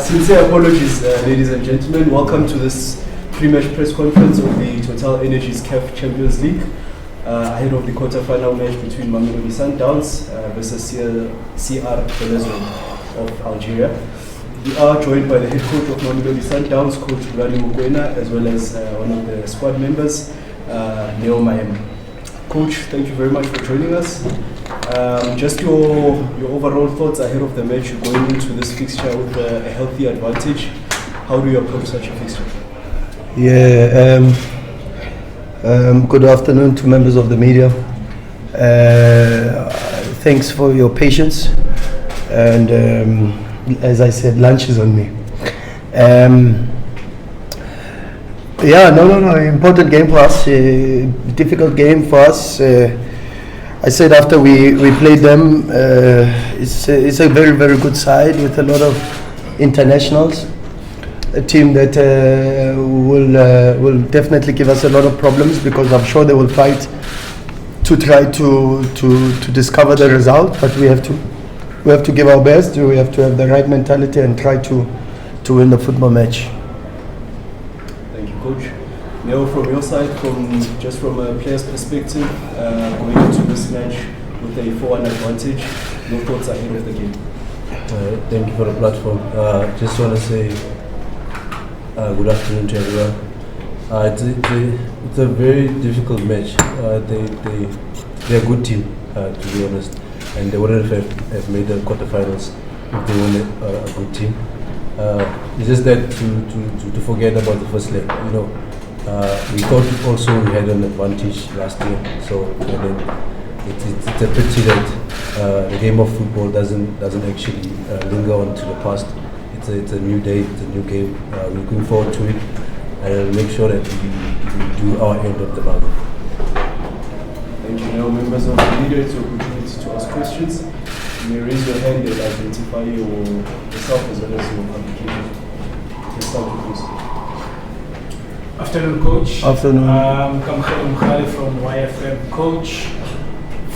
Sincere apologies, ladies and gentlemen. Welcome to this pre-match press conference of the Total Energies CAF Champions League ahead of the quarter-final match between Mamelodi Sundowns versus CR Belouizdad of Algeria. We are joined by the head coach of Mamelodi Sundowns, Coach Rulani Mokwena, as well as one of the squad members, Maema. Coach, thank you very much for joining us. Just your overall thoughts ahead of the match. You're going into this fixture with a healthy advantage. How do you approach such a fixture? Good afternoon to members of the media. Thanks for your patience. And as I said, lunch is on me. Important game for us. Difficult game for us. I said after we played them, it's a very, very good side with a lot of internationals. A team that will definitely give us a lot of problems, because I'm sure they will fight to try to discover the result. But we have to give our best. We have to have the right mentality and try to win the football match. Thank you, Coach. Neo, from your side, from a player's perspective, going into this match with a 4-1 advantage, your thoughts ahead of the game? Thank you for the platform. Just want to say good afternoon to everyone. It's a very difficult match. They're a good team, to be honest, and they wouldn't have made the quarterfinals if they weren't a good team. It's just that to forget about the first leg, we thought also we had an advantage last year, so it's a pity that the game of football doesn't actually linger on to the past. It's a new day, it's a new game. We're looking forward to it, and I'll make sure that we do our end of the bargain. Thank you. Now, members of the media, it's your opportunity to ask questions. You may raise your hand and identify yourself as well as your application. Let's start with this. Afternoon, Coach. Afternoon. Kamkhali from YFM. Coach,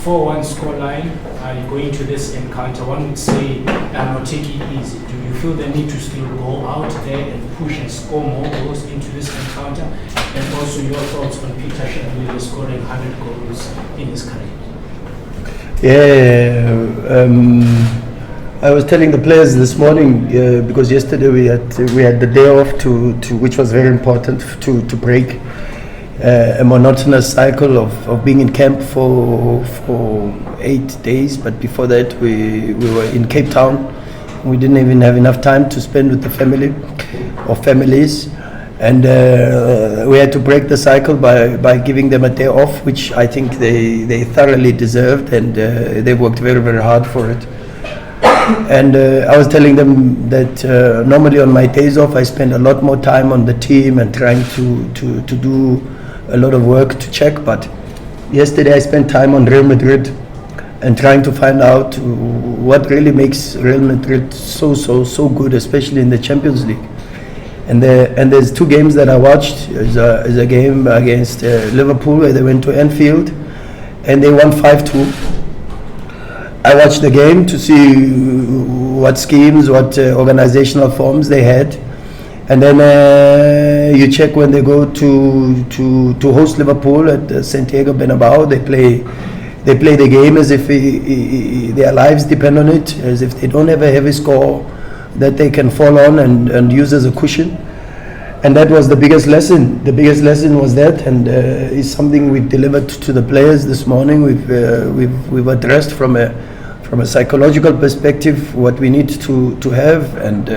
4-1 scoreline. Going to this encounter, one would say not take it easy. Do you feel the need to still go out there and push and score more goals into this encounter? And also your thoughts on Peter Shadwell scoring 100 goals in his career? I was telling the players this morning, because yesterday we had the day off to which was very important to break a monotonous cycle of being in camp for 8 days. But before that we were in Cape Town. We didn't even have enough time to spend with the family or families, and we had to break the cycle by giving them a day off, which I think they thoroughly deserved, and they worked very, very hard for it. And I was telling them that normally on my days off I spend a lot more time on the team and trying to do a lot of work to check. But yesterday I spent time on Real Madrid and trying to find out what really makes Real Madrid so good, especially in the Champions League. And there's two games that I watched. There's a game against Liverpool where they went to Anfield and they won 5-2. I watched the game to see what schemes, what organizational forms they had, and then you check when they go to host Liverpool at Santiago Bernabeu. They play the game as if their lives depend on it, as if they don't have a heavy score that they can fall on and use as a cushion. And that was the biggest lesson. The biggest lesson was that, and it's something we've delivered to the players this morning. We've addressed from a psychological perspective what we need to have, and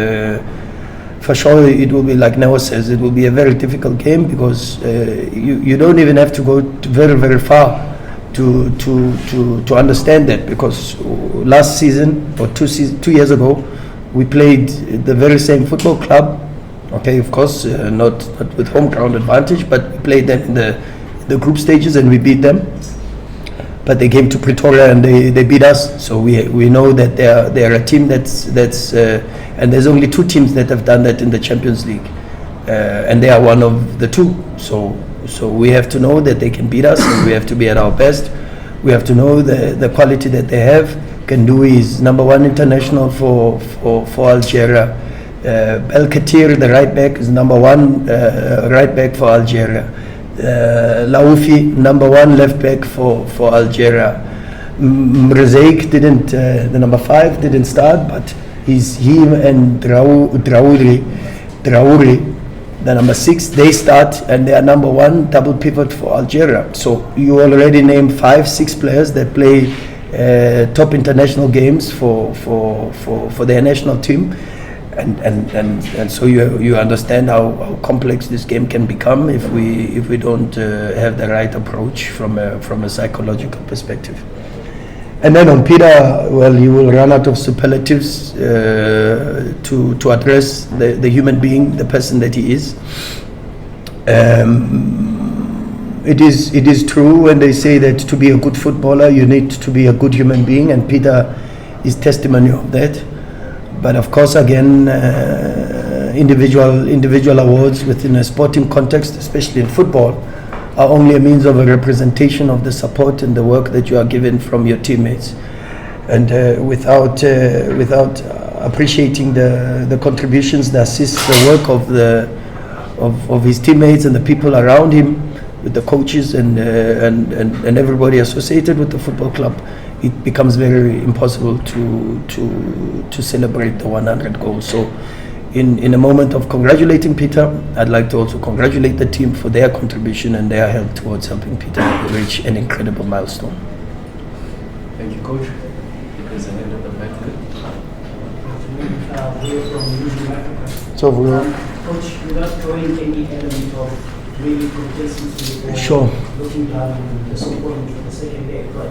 for sure it will be, like Neo says, it will be a very difficult game, because you don't even have to go very, very far to understand that, because last season or 2 years ago we played the very same football club. Okay, of course, not with home ground advantage, but we played them in the group stages and we beat them. But they came to Pretoria and they beat us. So we know that they are a team that's and there's only 2 teams that have done that in the Champions League, and they are one of the 2. So we have to know that they can beat us, and we have to be at our best. We have to know the quality that they have Gandoui is number 1 international for Algeria. Belkatir, the right back, is number 1 right back for Algeria. Laoufi, number 1 left back for Algeria. Mrezeik didn't, the number 5 didn't start, but he and Traouri, the number 6, they start, and they are number 1 double pivot for Algeria. So you already named 5-6 players that play top international games for their national team. And so you understand how complex this game can become if we don't have the right approach from a psychological perspective. And then on Peter, well, you will run out of superlatives to address the human being, the person that he is. It is true when they say that to be a good footballer you need to be a good human being, and Peter is testimony of that. But of course, again, individual awards within a sporting context, especially in football, are only a means of a representation of the support and the work that you are given from your teammates. And without appreciating the contributions, the assists, the work of his teammates and the people around him, with the coaches and everybody associated with the football club, it becomes very impossible to celebrate the 100 goals. So in a moment of congratulating Peter, I'd like to also congratulate the team for their contribution and their help towards helping Peter reach an incredible milestone. Thank you, Coach. There's an end of the back there. So Coach, without drawing any element of really complacency or Sure. looking down on the so-called for the second leg, but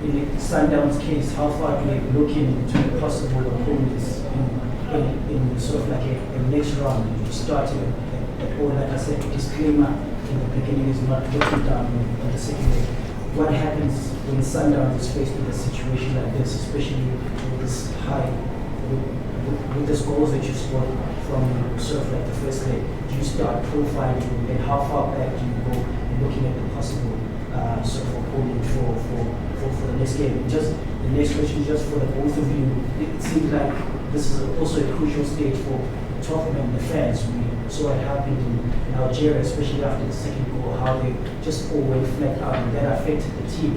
in the Sundowns case, how far do you look into the possible opponents in sort of like a next round? You started or like I said, a disclaimer in the beginning is not looking down on the second leg. What happens when Sundowns is faced with a situation like this, especially with this high, with the scores that you scored from sort of like the first leg? Do you start profiling, and how far back do you go in looking at the possible sort of opponent for the next game? Just the next question, just for the both of you, it seems like this is also a crucial stage for Tottenham and the fans. We saw it happen in Algeria, especially after the second goal, how they just all went flat out, and that affected the team.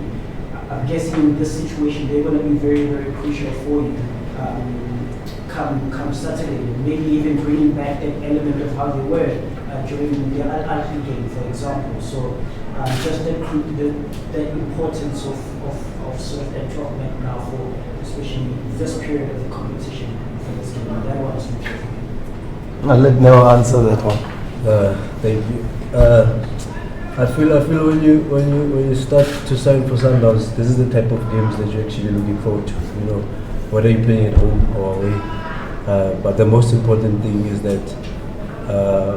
I'm guessing in this situation they're going to be very, very crucial for you come Saturday, maybe even bringing back that element of how they were during the Al-Ahly game, for example. So just the importance of sort of that tournament now for especially this period of the competition for this game. That one is important. I'll let Neo answer that one. Thank you. I feel when you start to sign for Sundowns, this is the type of games that you're actually looking forward to. You know, whether you're playing at home or away. But the most important thing is that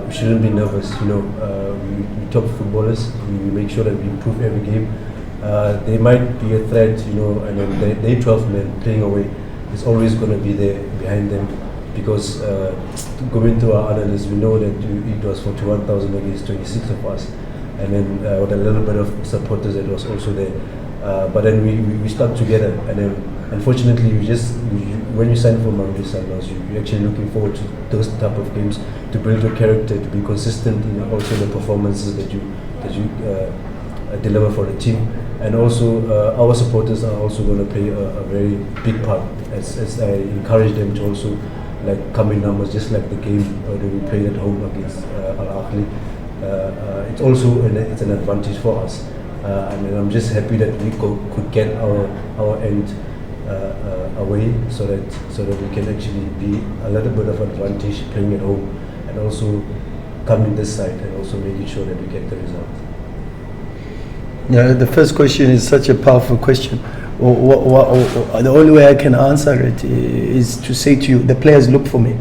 we shouldn't be nervous. You know, we top footballers. We make sure that we improve every game. They might be a threat, you know, and then they 12 men playing away is always going to be there behind them, because going through our analysis, we know that it was 41,000 against 26 of us, and then with a little bit of supporters that was also there. But then we stuck together, and then unfortunately when you sign for Mamelodi Sundowns, you're actually looking forward to those type of games, to build your character, to be consistent in also the performances that you deliver for the team. And also our supporters are also going to play a very big part, as I encourage them to also like come in numbers, just like the game that we played at home against Al-Ahly. It's also it's an advantage for us, and I'm just happy that we could get our end away, so that we can actually be a little bit of advantage playing at home, and also coming this side and also making sure that we get the result. Yeah, the first question is such a powerful question. The only way I can answer it is to say to you, the players look for me.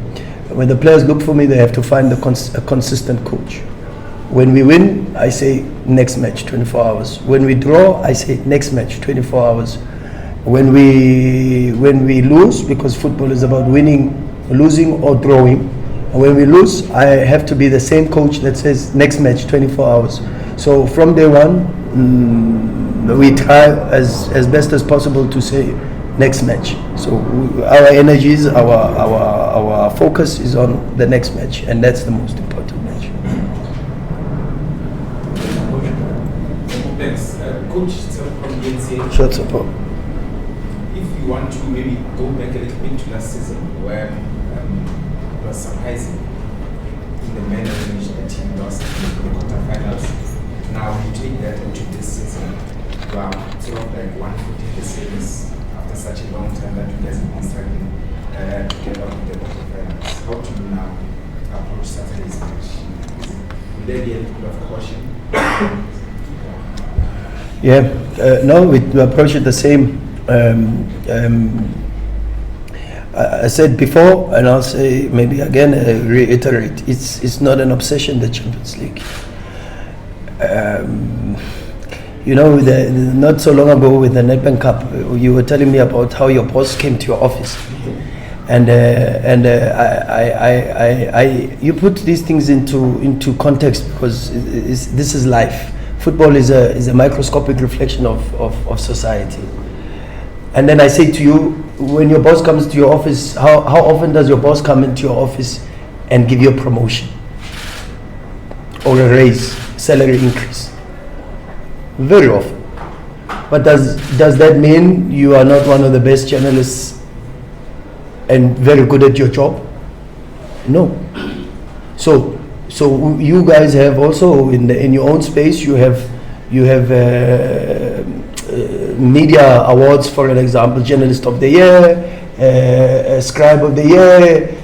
When the players look for me, they have to find a consistent coach. When we win, I say next match, 24 hours. When we draw, I say next match, 24 hours. When we lose, because football is about winning, losing or drawing, and when we lose, I have to be the same coach that says next match, 24 hours. So from day one, we try as best as possible to say next match. So our energies, our focus is on the next match, and that's the most important match. Thanks. Coach, from DNC. Short support. If you want to maybe go back a little bit to last season, where it was surprising in the manner in which the team lost in the quarterfinals. Now you take that into this season. Wow, sort of like 140 the series after such a long time that you guys have been struggling to get out of the quarterfinals. How do you now approach Saturday's match? Will there be a little bit of caution? No, we approach it the same. I said before, and I'll say maybe again, reiterate, it's not an obsession, the Champions League. Not so long ago with the Nedbank Cup, you were telling me about how your boss came to your office. And you put these things into context because this is life. Football is a microscopic reflection of society. And then I say to you, when your boss comes to your office, how often does your boss come into your office and give you a promotion or a raise, salary increase? Very often. But does that mean you are not one of the best journalists and very good at your job? No. So you guys have also in your own space you have media awards, for an example, Journalist of the Year, Scribe of the Year,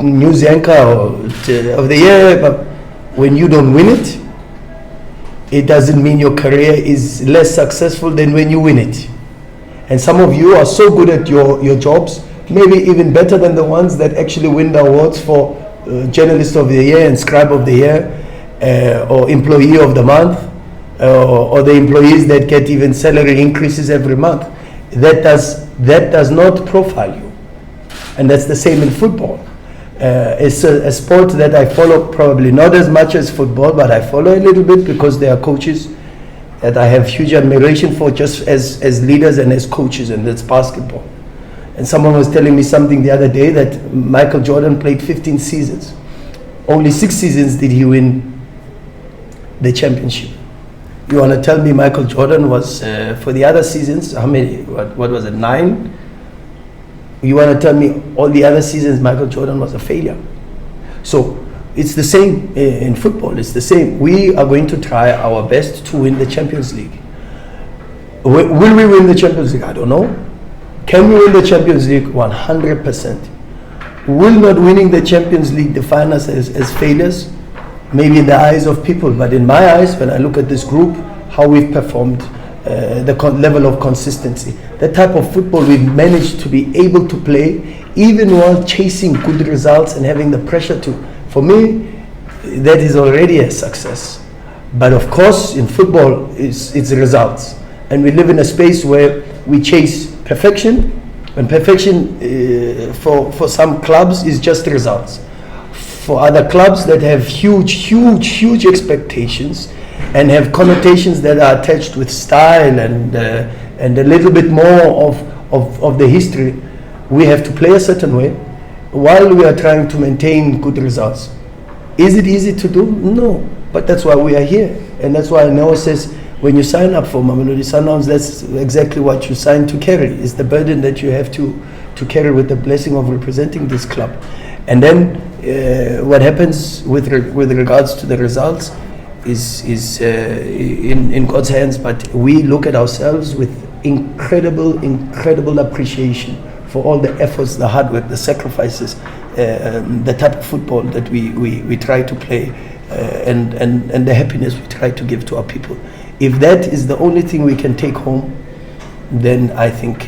News Anchor of the Year. But when you don't win it, it doesn't mean your career is less successful than when you win it. And some of you are so good at your jobs, maybe even better than the ones that actually win the awards for Journalist of the Year and Scribe of the Year, or Employee of the Month, or the employees that get even salary increases every month. That does not profile you. And that's the same in football. It's a sport that I follow probably not as much as football, but I follow a little bit because there are coaches that I have huge admiration for just as leaders and as coaches, and that's basketball. And someone was telling me something the other day that Michael Jordan played 15 seasons. Only 6 seasons did he win the championship. You want to tell me Michael Jordan was, for the other seasons, how many, what was it, 9? You want to tell me all the other seasons Michael Jordan was a failure? So it's the same in football, it's the same. We are going to try our best to win the Champions League. Will we win the Champions League? I don't know. Can we win the Champions League? 100%. Will not winning the Champions League define us as failures? Maybe in the eyes of people, but in my eyes, when I look at this group, how we've performed, the level of consistency, the type of football we've managed to be able to play, even while chasing good results and having the pressure to, for me, that is already a success. But of course, in football, it's results. And we live in a space where we chase perfection, and perfection for some clubs is just results. For other clubs that have huge expectations and have connotations that are attached with style and a little bit more of the history, we have to play a certain way while we are trying to maintain good results. Is it easy to do? No, but that's why we are here, and that's why Noah says when you sign up for Mamelodi Sundowns, that's exactly what you sign to carry. It's the burden that you have to carry with the blessing of representing this club. And then what happens with regards to the results is in God's hands, but we look at ourselves with incredible appreciation for all the efforts, the hard work, the sacrifices, the type of football that we try to play, and the happiness we try to give to our people. If that is the only thing we can take home, then I think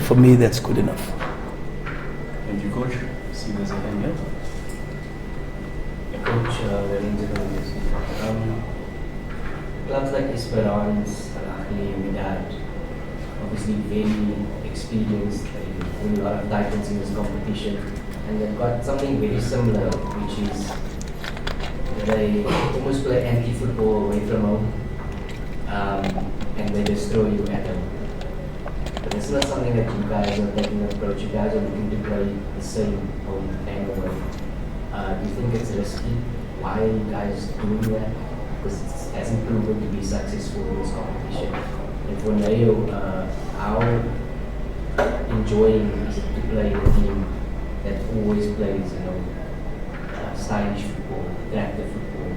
for me that's good enough. Thank you, Coach. See you guys again here. Coach, clubs like Esperance, Mamelodi, obviously very experienced, they win a lot of titles in this competition, and they've got something very similar, which is they almost play anti-football away from home, and they just throw you at them. It's not something that you guys are taking an approach. You guys are looking to play the same home and away. Do you think it's risky? Why are you guys doing that? Because it hasn't proven to be successful in this competition. And for Nayo, how enjoying is it to play in a team that always plays, stylish football, attractive football,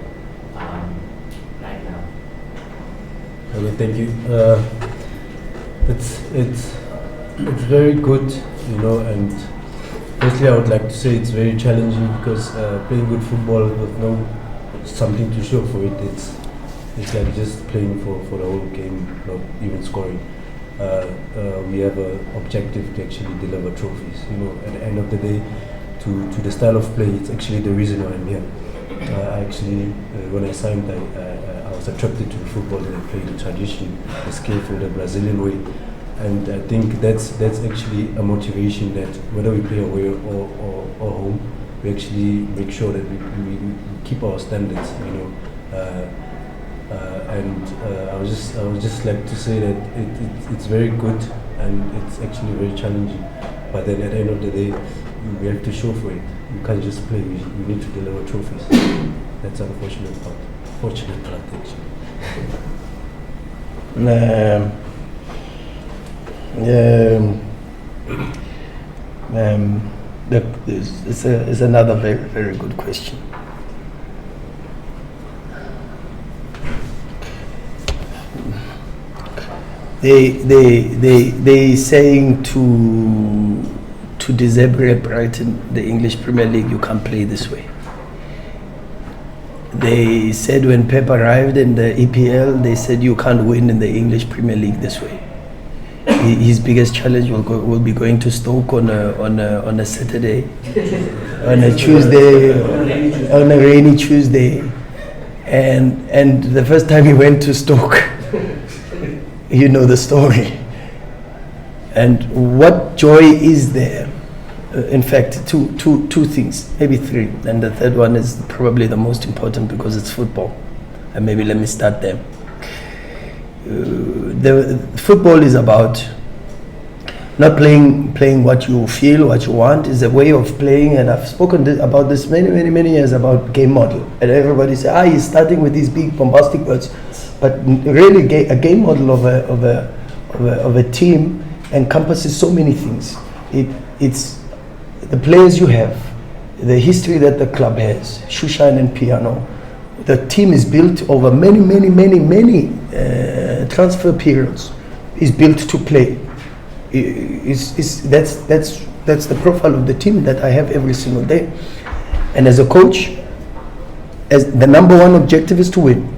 right now? Okay, thank you. It's very good, and firstly I would like to say it's very challenging because playing good football with no something to show for it, it's like just playing for the whole game, not even scoring. We have an objective to actually deliver trophies. At the end of the day, to the style of play, it's actually the reason why I'm here. I actually, when I signed, I was attracted to the football that I play, the tradition, the skillful, the Brazilian way. And I think that's actually a motivation that whether we play away or home, we actually make sure that we keep our standards, and I would just like to say that it's very good and it's actually very challenging. But then at the end of the day, we have to show for it. You can't just play. We need to deliver trophies. That's the unfortunate part. Fortunate part, actually. It's another very, very good question. They saying to Desiree Brighton, the English Premier League, you can't play this way. They said when Pep arrived in the EPL, they said you can't win in the English Premier League this way. His biggest challenge will be going to Stoke on a Saturday, on a Tuesday, on a rainy Tuesday, and the first time he went to Stoke, you know the story. And what joy is there? In fact, two things, maybe three, and the third one is probably the most important because it's football. And maybe let me start there. The football is about not playing what you feel, what you want. Is a way of playing, and I've spoken about this many years about game model. And everybody say, he's starting with these big bombastic words, but really a game model of a team encompasses so many things. It's the players you have, the history that the club has, Shushan and Piano. The team is built over many transfer periods. Is built to play. That's the profile of the team that I have every single day. And as a coach, as the number one objective is to win,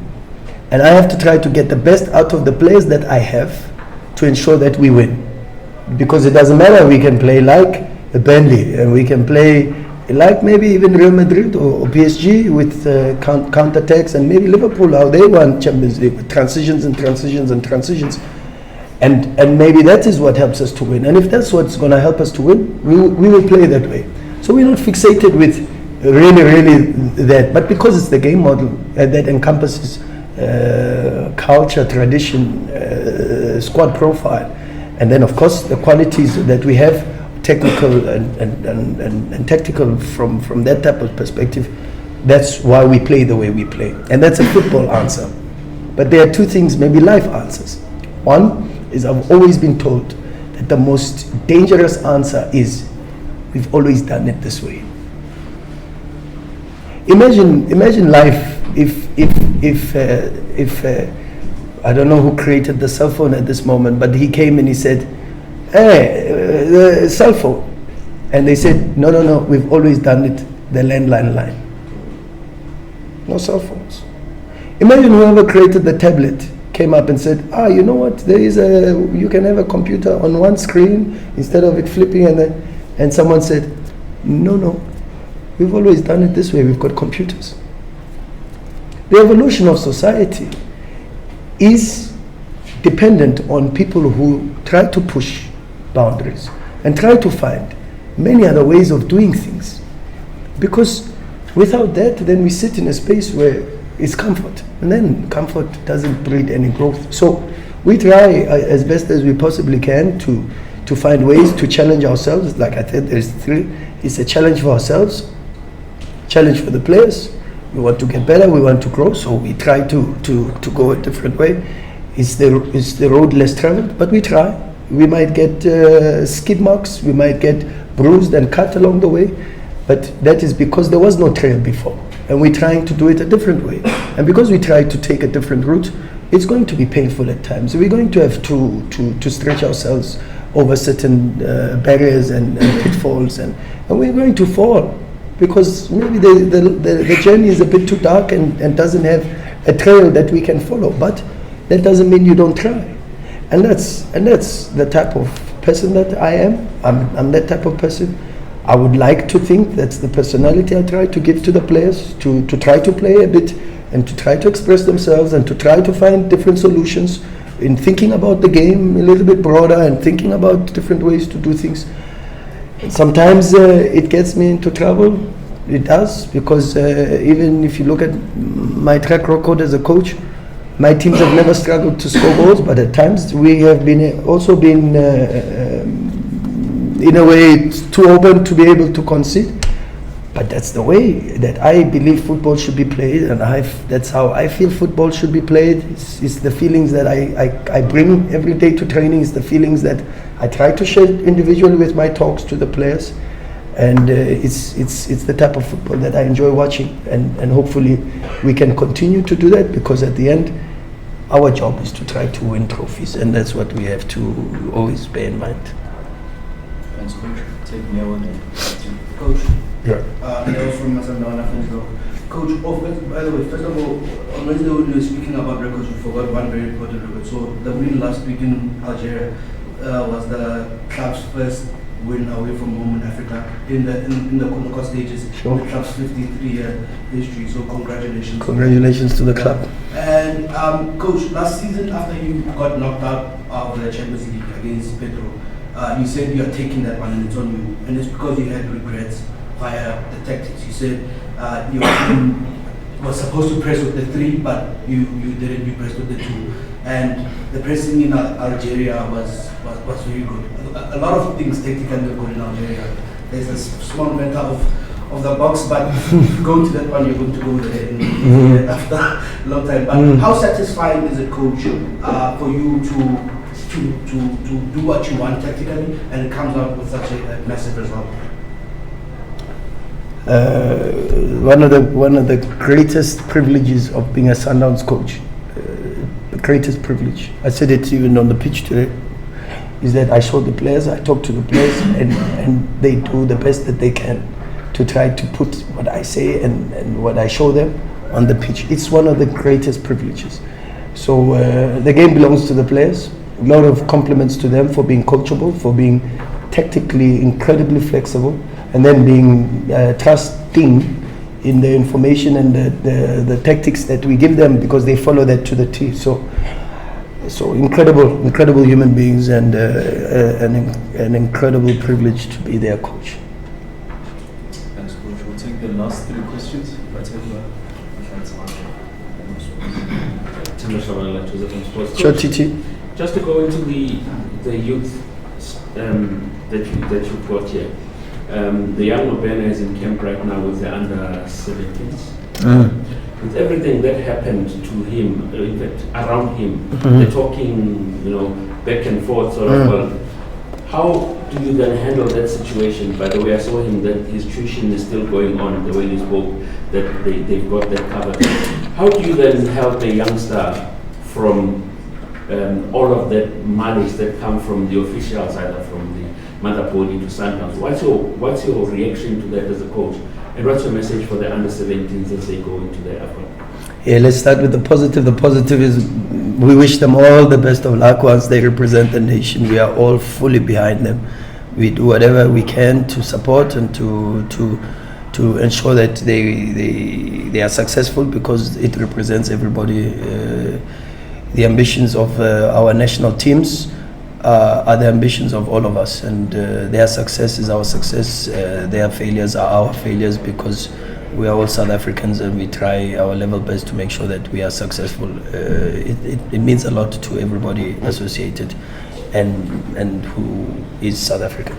and I have to try to get the best out of the players that I have to ensure that we win. Because it doesn't matter, we can play like Burnley, and we can play like maybe even Real Madrid or PSG with counter-attacks, and maybe Liverpool, how they won Champions League with transitions. And maybe that is what helps us to win. And if that's what's going to help us to win, we will play that way. So we're not fixated with really that, but because it's the game model that encompasses culture, tradition, squad profile, and then of course the qualities that we have, technical and tactical from that type of perspective. That's why we play the way we play, and that's a football answer. But there are two things, maybe life answers. One is, I've always been told that the most dangerous answer is, we've always done it this way. Imagine life if I don't know who created the cell phone at this moment, but he came and he said, hey, the cell phone. And they said, no, we've always done it the landline line. No cell phones. Imagine whoever created the tablet came up and said, you know what, you can have a computer on one screen instead of it flipping, and someone said, no, we've always done it this way, we've got computers. The evolution of society is dependent on people who try to push boundaries and try to find many other ways of doing things. Because without that, then we sit in a space where it's comfort, and then comfort doesn't breed any growth. So we try as best as we possibly can to find ways to challenge ourselves. Like I said, there's three. It's a challenge for ourselves, challenge for the players. We want to get better, we want to grow, so we try to go a different way. It's the road less traveled, but we try. We might get skid marks, we might get bruised and cut along the way, but that is because there was no trail before, and we're trying to do it a different way. And because we try to take a different route, it's going to be painful at times. We're going to have to stretch ourselves over certain barriers and pitfalls, and we're going to fall because maybe the journey is a bit too dark and doesn't have a trail that we can follow. But that doesn't mean you don't try. And that's the type of person that I am. I'm that type of person. I would like to think that's the personality I try to give to the players, to try to play a bit and to try to express themselves and to try to find different solutions in thinking about the game a little bit broader and thinking about different ways to do things. Sometimes it gets me into trouble. It does, because even if you look at my track record as a coach, my teams have never struggled to score goals, but at times we have also been in a way too open to be able to concede. But that's the way that I believe football should be played, and that's how I feel football should be played. It's the feelings that I bring every day to training. It's the feelings that I try to share individually with my talks to the players, and it's the type of football that I enjoy watching, and hopefully we can continue to do that, because at the end our job is to try to win trophies, and that's what we have to always bear in mind. Thanks, Coach. Take me on. Coach. Yeah. Hello from Masandana. Coach, by the way, first of all, on Wednesday when you were speaking about records, you forgot one very important record. So the win last week in Algeria was the club's first win away from home in Africa in the knockout stages. Sure. The club's 53-year history. So congratulations. Congratulations to the club. And Coach, last season after you got knocked out of the Champions League against Pedro, you said you are taking that one and it's on you, and it's because you had regrets via the tactics. You said your team was supposed to press with the 3, but you didn't. You pressed with the 2, and the pressing in Algeria was very good. A lot of things tactically were good in Algeria. There's a small matter of the box, but if you go to that one, you're going to go there in after a long time. But how satisfying is it, Coach, for you to do what you want tactically, and it comes out with such a massive result? One of the greatest privileges of being a Sundowns coach, the greatest privilege, I said it even on the pitch today, is that I show the players, I talk to the players, and they do the best that they can to try to put what I say and what I show them on the pitch. It's one of the greatest privileges. So the game belongs to the players. A lot of compliments to them for being coachable, for being tactically incredibly flexible, and then being trusting in the information and the tactics that we give them, because they follow that to the T. So incredible human beings, and an incredible privilege to be their coach. Thanks, Coach. We'll take the last 3 questions. Sure, Titi. Just to go into the youth that you've got here. The young Mokwena is in camp right now with the under 17s. With everything that happened to him, in fact, around him, the talking, back and forth sort of. Well, how do you then handle that situation? By the way, I saw him that his tuition is still going on. The way you spoke, that they've got that covered. How do you then help a youngster from all of that malice that come from the officials, either from the mother body to Sundowns? What's your reaction to that as a coach? And what's your message for the under-17s as they go into the AFCON? Yeah, let's start with the positive. The positive is we wish them all the best of luck once they represent the nation. We are all fully behind them. We do whatever we can to support and to ensure that they are successful, because it represents everybody. The ambitions of our national teams are the ambitions of all of us, and their success is our success. Their failures are our failures, because We are all South Africans, and we try our level best to make sure that we are successful. It means a lot to everybody associated and who is South African.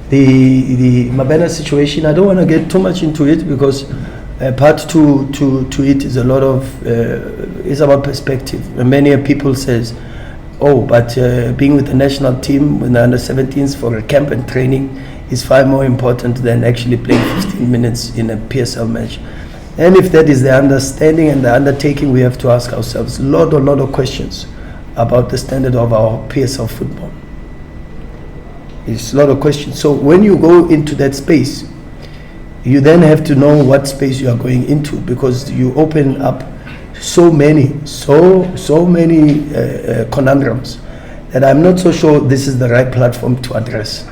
The Mabena situation, I don't want to get too much into it because part to it is a lot of, it's about perspective. And many people says, oh, but being with the national team with the under-17s for a camp and training is far more important than actually playing 15 minutes in a PSL match. And if that is the understanding and the undertaking, we have to ask ourselves a lot of questions about the standard of our PSL football. It's a lot of questions. So when you go into that space, you then have to know what space you are going into, because you open up so many conundrums that I'm not so sure this is the right platform to address.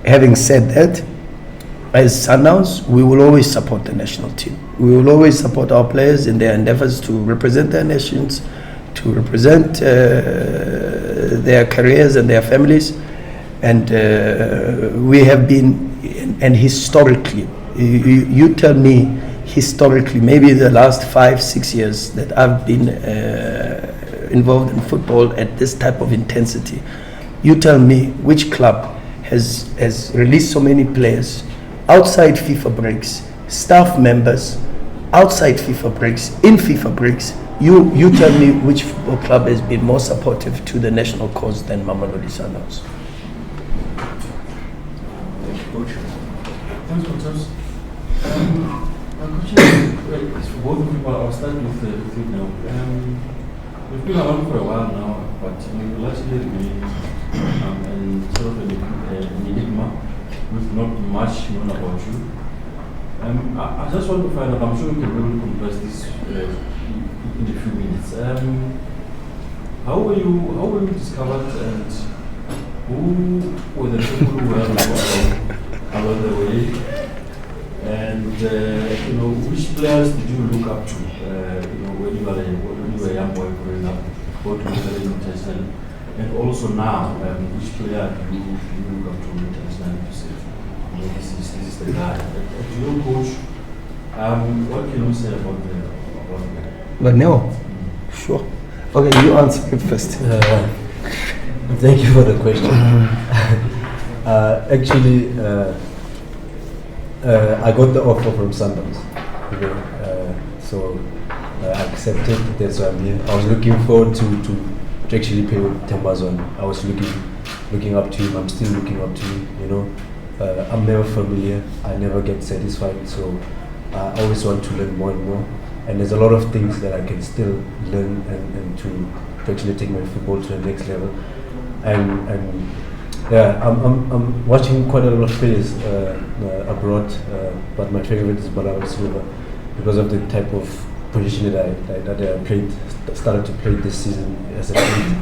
Having said that, as Sundowns, we will always support the national team. We will always support our players in their endeavors to represent their nations, to represent their careers and their families. And we have been, and historically, you tell me historically, maybe the last 5-6 years that I've been involved in football at this type of intensity, you tell me which club has released so many players outside FIFA breaks, staff members outside FIFA breaks, in FIFA breaks. You tell me which football club has been more supportive to the national cause than Mamelodi Sundowns. Thanks, coaches. My question is for both of you, but I'll start with you now. We've been around for a while now, but we largely remain and sort of an enigma with not much known about you. I just want to find out, I'm sure we can really compress this in a few minutes. How were you discovered, and who were the people who were along the way? And which players did you look up to? When you were a young boy growing up, both international, and also now, which player do you look up to internationally to say, this is the guy? To your coach, what can you say about that? But no, sure. Okay, you answer it first. Thank you for the question. Actually, I got the offer from Sundowns, so I accepted. That's why I'm here. I was looking forward to actually play with Tembazon. I was looking up to him. I'm still looking up to him. I'm never familiar. I never get satisfied. So I always want to learn more and more. And there's a lot of things that I can still learn and to actually take my football to the next level. And yeah, I'm watching quite a lot of players abroad, but my favorite is Mamelodi Sundowns because of the type of position that I started to play this season as a kid.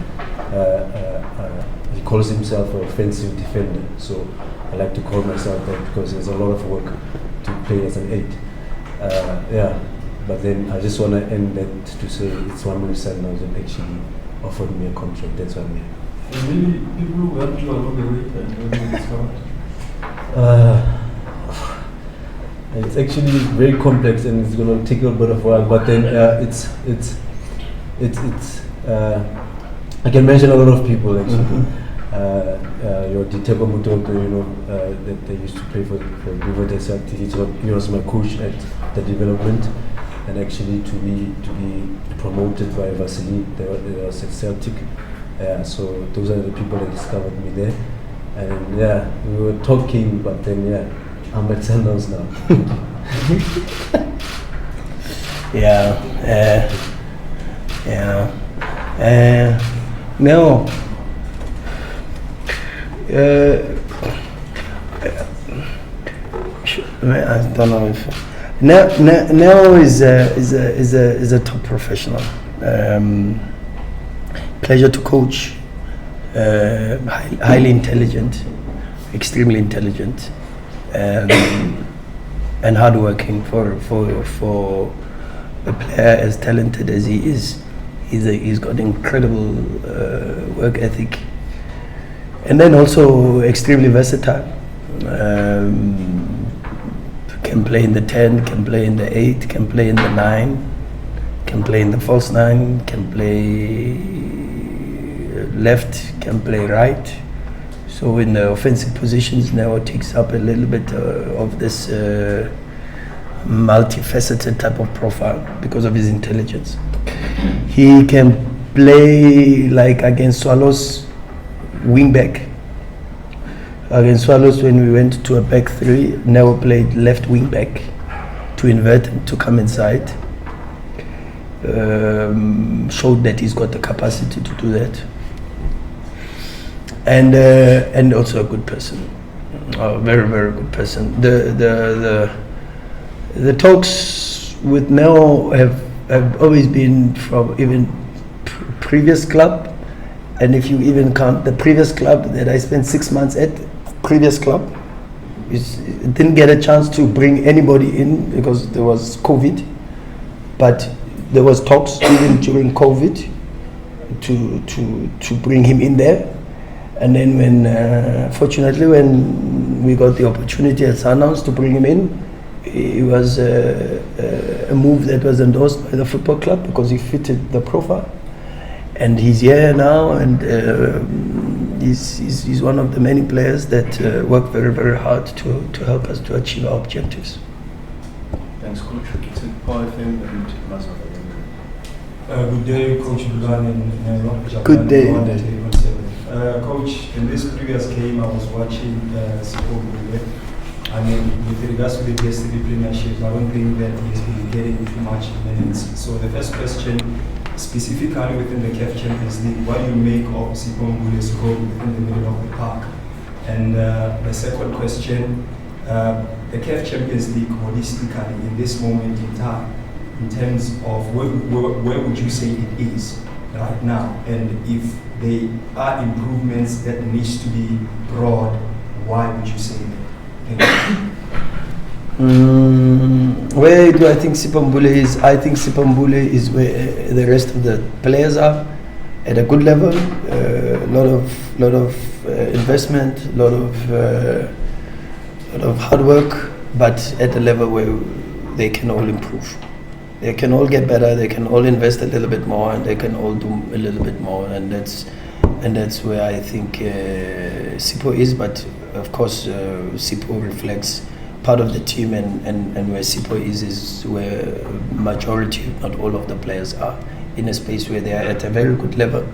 He calls himself an offensive defender, so I like to call myself that because there's a lot of work to play as an 8. But then I just want to end that to say it's Mamelodi Sundowns that actually offered me a contract. That's why I'm here. And maybe people who helped you along the way and when you discovered? It's actually very complex and it's going to take a bit of while. But then it's I can mention a lot of people actually. Your Diteko Mutoto, that they used to play for versatility. He was my coach at the development, and actually to be promoted by Vasily, they was at Celtic. So those are the people that discovered me there, and we were talking, but then I'm at Sundowns now. No. I don't know if Neo is a top professional. Pleasure to coach. Highly intelligent, extremely intelligent, and hardworking. For a player as talented as he is, he's got incredible work ethic, and then also extremely versatile. can play in the 10, can play in the 8, can play in the 9, can play in the false 9, can play left, can play right. So in the offensive positions, Neo takes up a little bit of this multifaceted type of profile because of his intelligence. He can play like against Swallows, wing back. Against Swallows, when we went to a back three, Neo played left wing back to invert and to come inside. Showed that he's got the capacity to do that. And also a good person, a very, very good person. The talks with Neo have always been from even previous club, and if you even count the previous club that I spent 6 months at, previous club, didn't get a chance to bring anybody in because there was COVID, but there was talks even during COVID to bring him in there. And then when, fortunately, when we got the opportunity at Sundowns to bring him in, it was a move that was endorsed by the football club because he fitted the profile. And he's here now, and he's one of the many players that work very, very hard to help us to achieve our objectives. Thanks, Coach. It's Power FM and Mazda. Good day, Coach Rulani and Maema. Good day. Coach, in this previous game, I was watching CR Belouizdad. I mean, with regards to the yesterday premiership, I don't think that he's been getting too much minutes. So the first question, specifically within the CAF Champions League, what do you make of CR Belouizdad's goal within the middle of the park? And the second question, the CAF Champions League holistically in this moment in time, in terms of where would you say it is right now, and if there are improvements that needs to be brought, why would you say that? Thank you. Where do I think CR Belouizdad is? I think CR Belouizdad is where the rest of the players are, at a good level. Lot of investment, lot of hard work, but at a level where they can all improve. They can all get better. They can all invest a little bit more, and they can all do a little bit more. And that's where I think CR is. But of course, CR reflects part of the team, and where CR is where majority, if not all of the players are in a space where they are at a very good level,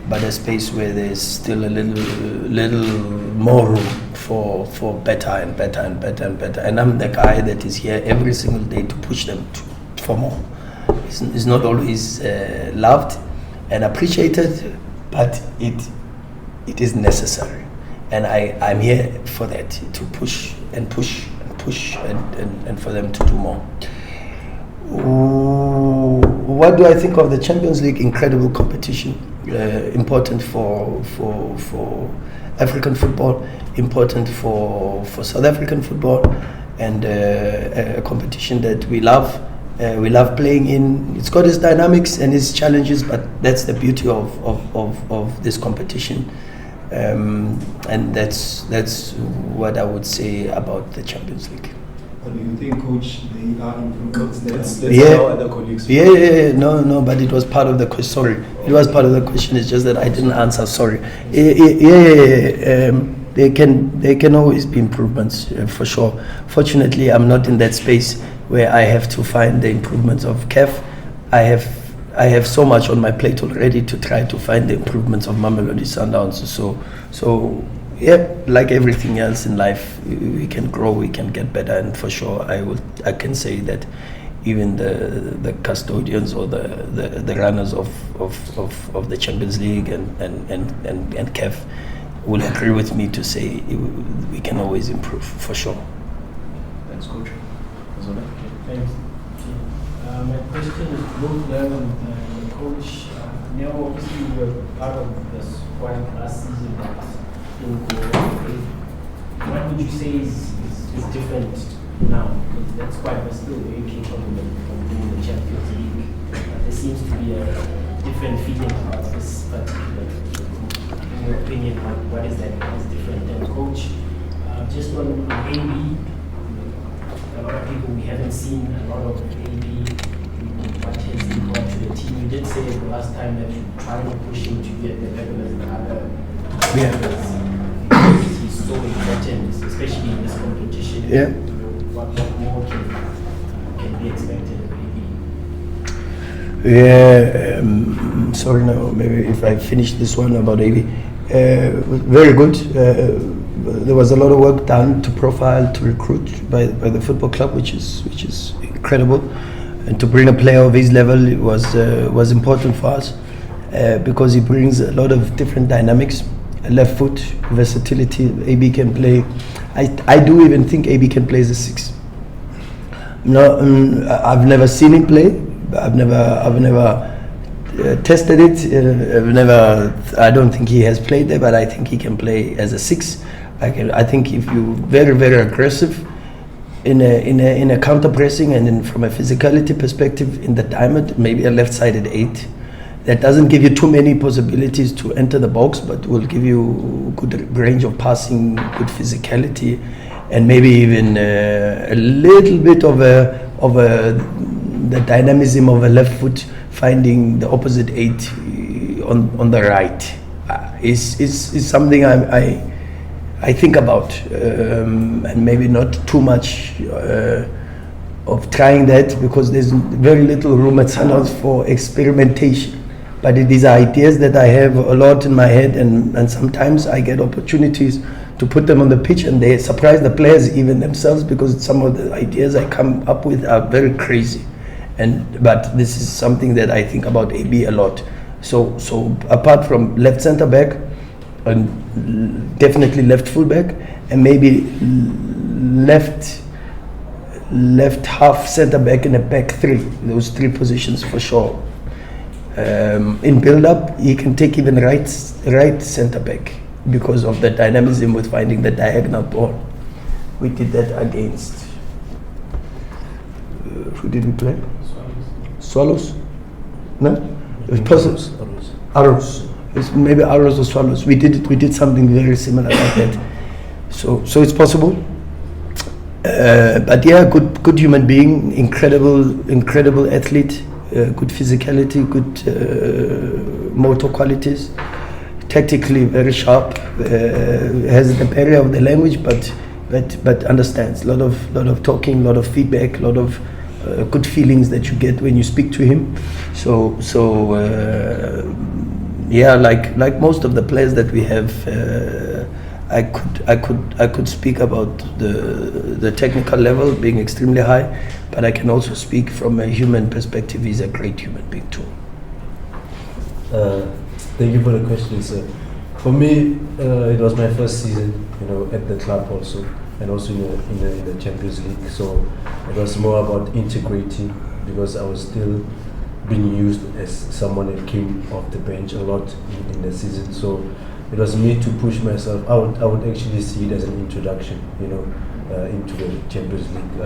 but a space where there's still a little more room for better and better and better and better. And I'm the guy that is here every single day to push them for more. It's not always loved and appreciated, but it is necessary, and I'm here for that, to push and push and push and for them to do more. What do I think of the Champions League? Incredible competition, important for African football, important for South African football, and a competition that we love. We love playing in. It's got its dynamics and its challenges, but that's the beauty of this competition, and that's what I would say about the Champions League. But do you think, Coach, they are improvements? Let's allow other colleagues. Yeah. No, but it was part of the question. Sorry, it was part of the question. It's just that I didn't answer. Sorry. They can always be improvements, for sure. Fortunately, I'm not in that space where I have to find the improvements of CAF. I have so much on my plate already to try to find the improvements of Mamelodi Sundowns. So yeah, like everything else in life, we can grow, we can get better, and for sure I can say that even the custodians or the runners of the Champions League and CAF will agree with me to say we can always improve, for sure. Thanks, Coach. Thanks. My question is both them and Coach. Now, obviously, you were part of the squad last season, but didn't go away. What would you say is different now? Because that squad was still very capable of winning the Champions League. But there seems to be a different feeling about this particular group. In your opinion, what is that? What is different? And Coach, just on maybe seen a lot of AB, what has he brought to the team? You did say the last time that you're trying to push him to get the level as the other players. He's so important, especially in this competition. Yeah. What more can be expected of AB? Yeah, sorry now, maybe if I finish this one about AB. Very good. There was a lot of work done to profile, to recruit by the football club, which is incredible. And to bring a player of his level was important for us because he brings a lot of different dynamics. Left foot, versatility. AB can play. I do even think AB can play as a 6. No, I've never seen him play. I've never tested it. I don't think he has played there, but I think he can play as a 6. I think if you're very, very aggressive in a counter pressing and from a physicality perspective in the diamond, maybe a left-sided 8. That doesn't give you too many possibilities to enter the box, but will give you good range of passing, good physicality, and maybe even a little bit of the dynamism of a left foot finding the opposite 8 on the right. Is something I think about, and maybe not too much of trying that because there's very little room at Sundowns for experimentation. But these are ideas that I have a lot in my head, and sometimes I get opportunities to put them on the pitch, and they surprise the players even themselves because some of the ideas I come up with are very crazy. But this is something that I think about AB a lot. So apart from left centre back, and definitely left full back, and maybe left half centre back in a back 3. Those 3 positions for sure. In build-up, he can take even right centre back because of the dynamism with finding the diagonal ball. We did that against. Who did we play? Swallows? No? Arrows. It's maybe Arrows or Swallows. We did something very similar like that. So it's possible. But yeah, good human being, incredible athlete. Good physicality, good motor qualities, tactically very sharp, has the barrier of the language, but understands. A lot of talking, a lot of feedback, a lot of good feelings that you get when you speak to him. So yeah, like most of the players that we have, I could speak about the technical level being extremely high, but I can also speak from a human perspective. He's a great human being too. Thank you for the question, sir. For me, it was my first season, at the club also, and also in the Champions League. So it was more about integrating because I was still being used as someone that came off the bench a lot in the season. So it was me to push myself out. I would actually see it as an introduction, into the Champions League.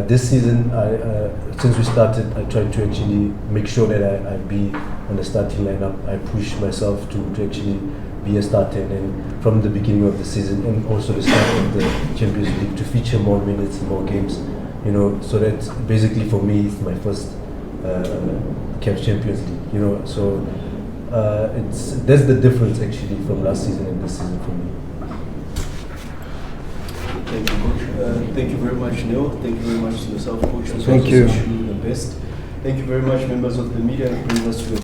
This season, since we started, I tried to actually make sure that I be on the starting lineup. I pushed myself to actually be a starter, and from the beginning of the season and also the start of the Champions League to feature more minutes, more games, so that basically for me it's my first CAF Champions League, so that's the difference actually from last season and this season for me. Thank you, Coach. Thank you very much, Neil. Thank you very much to yourself, Coach. Thank you. The best. Thank you very much, members of the media. It brings us to the